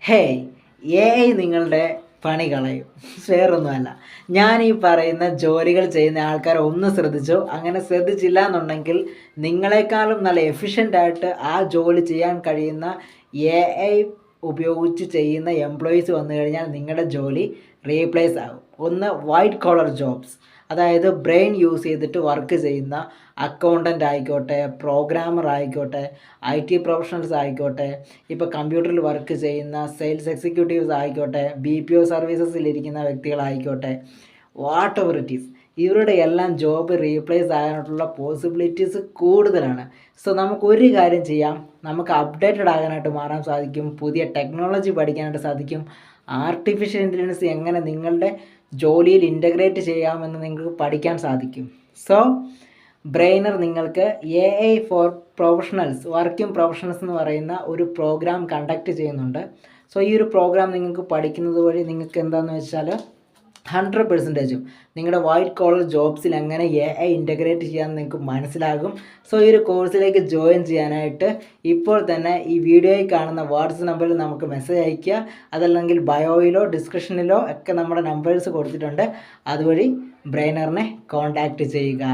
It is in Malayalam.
ഹേയ്, എ ഐ നിങ്ങളുടെ പണി കളയും. വേറൊന്നുമല്ല. ഞാൻ ഈ പറയുന്ന ജോലികൾ ചെയ്യുന്ന ആൾക്കാരെ ഒന്ന് ശ്രദ്ധിച്ചോ. അങ്ങനെ ശ്രദ്ധിച്ചില്ല എന്നുണ്ടെങ്കിൽ നിങ്ങളെക്കാളും നല്ല എഫിഷ്യൻ്റായിട്ട് ആ ജോലി ചെയ്യാൻ കഴിയുന്ന എ ഐ ഉപയോഗിച്ച് ചെയ്യുന്ന എംപ്ലോയീസ് വന്നു കഴിഞ്ഞാൽ നിങ്ങളുടെ ജോലി റീപ്ലേസ് ആകും. ഒന്ന് വൈറ്റ് കോളർ ജോബ്സ്, അതായത് ബ്രെയിൻ യൂസ് ചെയ്തിട്ട് വർക്ക് ചെയ്യുന്ന അക്കൗണ്ടൻ്റ് ആയിക്കോട്ടെ, പ്രോഗ്രാമർ ആയിക്കോട്ടെ, IT പ്രൊഫഷണൽസ് ആയിക്കോട്ടെ, ഇപ്പോൾ കമ്പ്യൂട്ടറിൽ വർക്ക് ചെയ്യുന്ന സെയിൽസ് എക്സിക്യൂട്ടീവ്സ് ആയിക്കോട്ടെ, BPO സർവീസസിലിരിക്കുന്ന വ്യക്തികളായിക്കോട്ടെ, വാട്ട് എവർ ഇറ്റ് ഈസ്, ഇവരുടെ എല്ലാം ജോബ് റീപ്ലേസ് ആകാനായിട്ടുള്ള പോസിബിലിറ്റീസ് കൂടുതലാണ്. സോ നമുക്കൊരു കാര്യം ചെയ്യാം, നമുക്ക് അപ്ഡേറ്റഡ് ആകാനായിട്ട് മാറാൻ സാധിക്കും, പുതിയ ടെക്നോളജി പഠിക്കാനായിട്ട് സാധിക്കും. ആർട്ടിഫിഷ്യൽ ഇൻ്റലിജൻസ് എങ്ങനെ നിങ്ങളുടെ ജോലിയിൽ ഇൻ്റഗ്രേറ്റ് ചെയ്യാമെന്ന് നിങ്ങൾക്ക് പഠിക്കാൻ സാധിക്കും. സോ ബ്രെയിനർ നിങ്ങൾക്ക് AI four professionals, working professionals എന്ന് പറയുന്ന ഒരു പ്രോഗ്രാം കണ്ടക്ട് ചെയ്യുന്നുണ്ട്. സോ ഈ ഒരു പ്രോഗ്രാം നിങ്ങൾക്ക് പഠിക്കുന്നത് വഴി നിങ്ങൾക്ക് എന്താണെന്ന് വെച്ചാൽ 100%ഉം നിങ്ങളുടെ വൈറ്റ് കോളർ ജോബ്സിൽ എങ്ങനെ AI ഇൻ്റഗ്രേറ്റ് ചെയ്യാമെന്ന് നിങ്ങൾക്ക് മനസ്സിലാകും. സോ ഈ ഒരു കോഴ്സിലേക്ക് ജോയിൻ ചെയ്യാനായിട്ട് ഇപ്പോൾ തന്നെ ഈ വീഡിയോയിൽ കാണുന്ന വാട്സപ്പ് നമ്പറിൽ നമുക്ക് മെസ്സേജ് അയയ്ക്കുക. അതല്ലെങ്കിൽ ബയോയിലോ ഡിസ്ക്രിപ്ഷനിലോ ഒക്കെ നമ്മുടെ നമ്പേഴ്സ് കൊടുത്തിട്ടുണ്ട്. അതുവഴി ബ്രെയിനറിനെ കോൺടാക്റ്റ് ചെയ്യുക.